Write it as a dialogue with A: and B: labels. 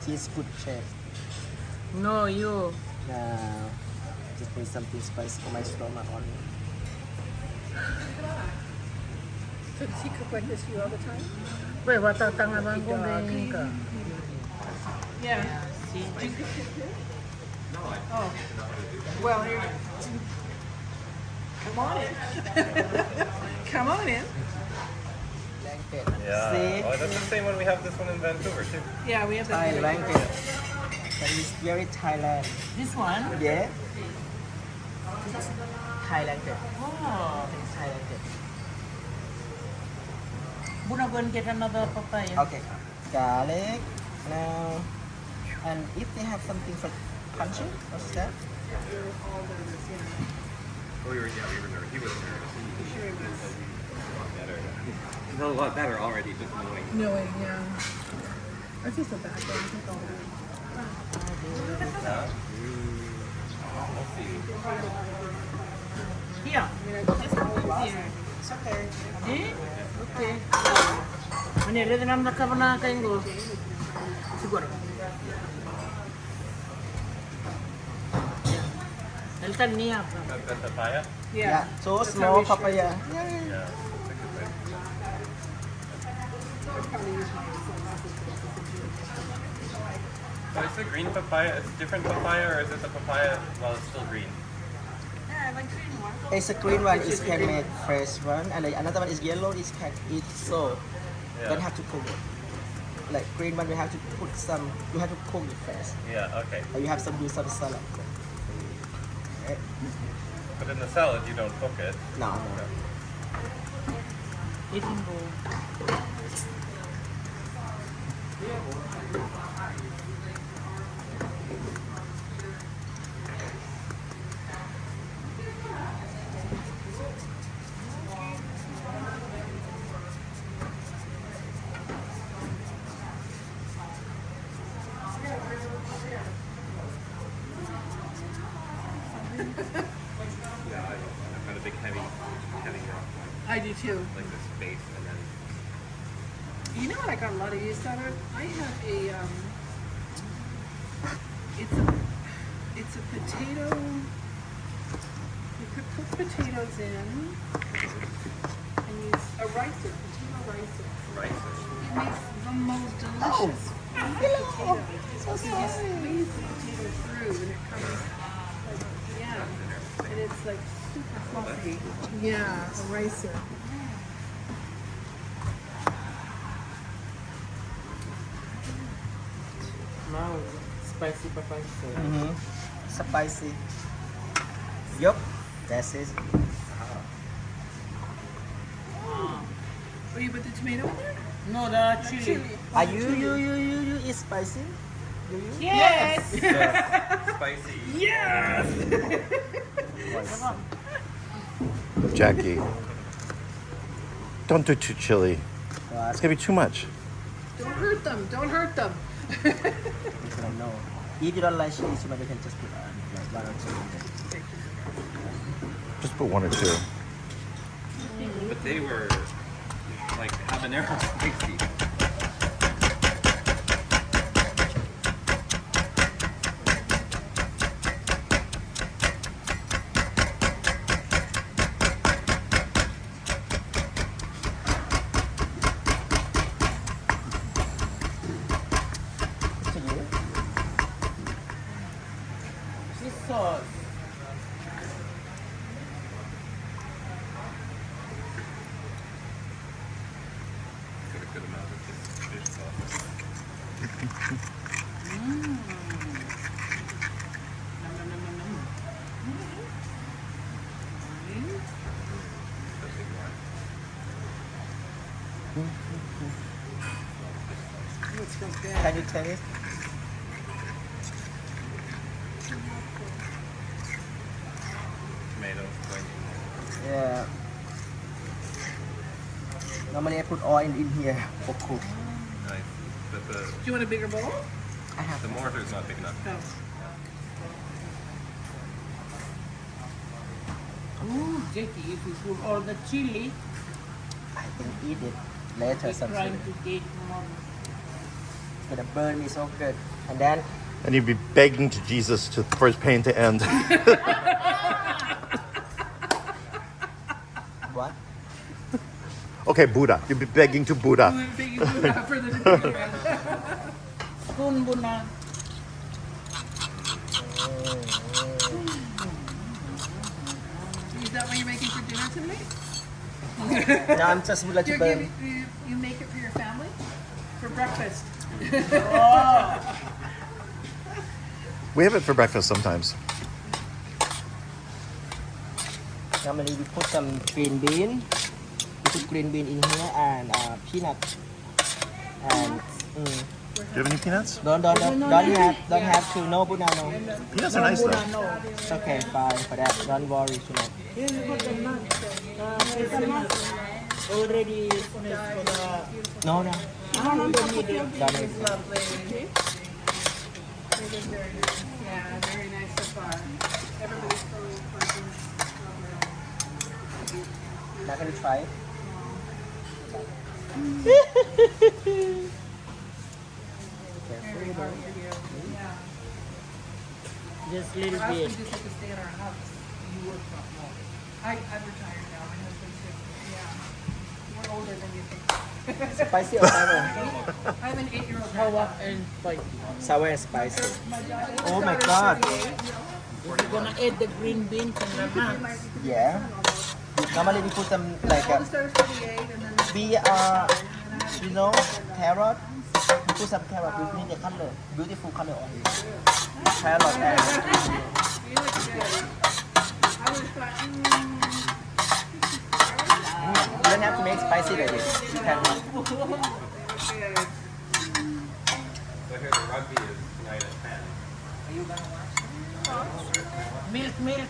A: She's good chef.
B: No, you.
A: Now, just need something spicy for my stomach only.
C: So does he cook like this for you all the time?
B: Wait, what the tang abang ko ganyan ka?
C: Yeah.
B: See?
C: Oh. Well, here. Come on in. Come on in.
A: Blanket.
D: Yeah.
A: See?
D: Oh, that's the same one. We have this one in Vancouver too.
C: Yeah, we have that.
A: Thai blanket. That is very Thailand.
B: This one?
A: Yeah? Thai blanket.
B: Oh.
A: It's Thai blanket.
B: Buna go and get another papaya.
A: Okay. Garlic. Now, and if they have something for punching, what's that?
D: Oh, we were nervous. He was nervous. He's a lot better already, just knowing.
C: Knowing, yeah. That's just a bad thing. I think all that.
D: We'll see.
B: Here. Just put it here.
A: It's okay.
B: Eh? Okay. Ano, ready na ka na kain ko? Siguro. Eltan niya.
D: That's papaya?
A: Yeah. So
C: That's
A: small
C: how we
A: papaya.
D: Yeah. So is the green papaya, is it different papaya or is it the papaya while it's still green?
A: It's a green one is handmade fresh one, and another one is yellow is can eat so.
D: Yeah.
A: Don't have to cook it. Like green one, we have to put some. You have to cook it first,
D: Yeah, okay.
A: or you have some do some salad. Okay.
D: But in the salad, you don't cook it.
A: No, no.
B: Eating bowl.
D: Yeah, I've got a big heavy
C: I do too.
D: like this base and then
C: You know what I got a lot of use out of? I have a it's a potato. You could cook potatoes in and use a ricer, potato ricer.
D: rice.
C: It makes the most delicious potato. So you squeeze the potato through and it comes like yeah, and it's like super fluffy. Yeah, a ricer.
B: Now, spicy papaya.
A: Spicy. Yup. That's it.
C: Oh, you put the tomato in there?
B: No, the chili.
A: Are you eat spicy? Do you?
B: Yes!
D: Spicy.
C: Yes!
E: Jackky, don't do too chili. It's gonna be too much.
C: Don't hurt them. Don't hurt them.
A: I don't know. If you don't like chili, so maybe you can just put like one or two.
E: Just put one or two.
D: But they were like habanero spicy.
A: To you.
B: This sauce.
D: Got a good amount of this fish sauce. The big one.
C: It smells good.
A: Can you taste?
D: Tomatoes going in
A: Yeah. Normally I put oil in here for cook.
D: there. Nice. But
C: Do you want a bigger bowl?
A: I have
D: the mortar's not big enough.
C: No.
B: Ooh, Jackky, if you put all the chili,
A: I can eat it later
B: it's trying
A: something.
B: to get more.
A: It's gonna burn me so good. And then
E: And you'd be begging to Jesus to for his pain to end.
A: what?
E: Okay, Buddha. You'd be begging to Buddha.
C: Big Buddha for the dinner.
B: Spoon buna.
C: Is that what you're making for dinner tonight?
A: No, I'm just would like to
C: You're
A: burn.
C: you make it for your family? For breakfast?
E: We have it for breakfast sometimes.
A: Normally we put some green bean. We put green bean in here and peanut. And
E: Do you have any peanuts?
A: don't have to. No, Buddha, no.
E: Peanuts are nice
B: Buna,
E: though.
B: no.
A: It's okay, fine for that. Don't worry too much.
B: Here you got the nuts. Nuts already finished for the...
A: No, no.
B: Don't need it.
A: Don't need it.
C: Lovely. Yeah, very nice so far. Everybody's so pleasant.
A: Not gonna try it.
C: Very hard for you. Yeah.
B: Just little
C: For us, we
B: bit.
C: just have to stay in our house. You work from home. I'm retired now. My husband's just, yeah. We're older than you think.
A: Spicy or sour?
C: I have an 8-year-old
B: Sour and spicy.
A: Sour and spicy.
C: My daughter,
A: Oh my god.
B: You're gonna add the green beans and the nuts.
A: Yeah. Normally we put some like
C: oldest daughter's 38, and then
A: you know, carrot. We put some carrot. We need the color, beautiful color on it. Carrot and
C: you look good. I was like,
A: you don't have to make spicy like this. You can.
C: good.
D: So here the rugby is tonight at 10.
B: Milk.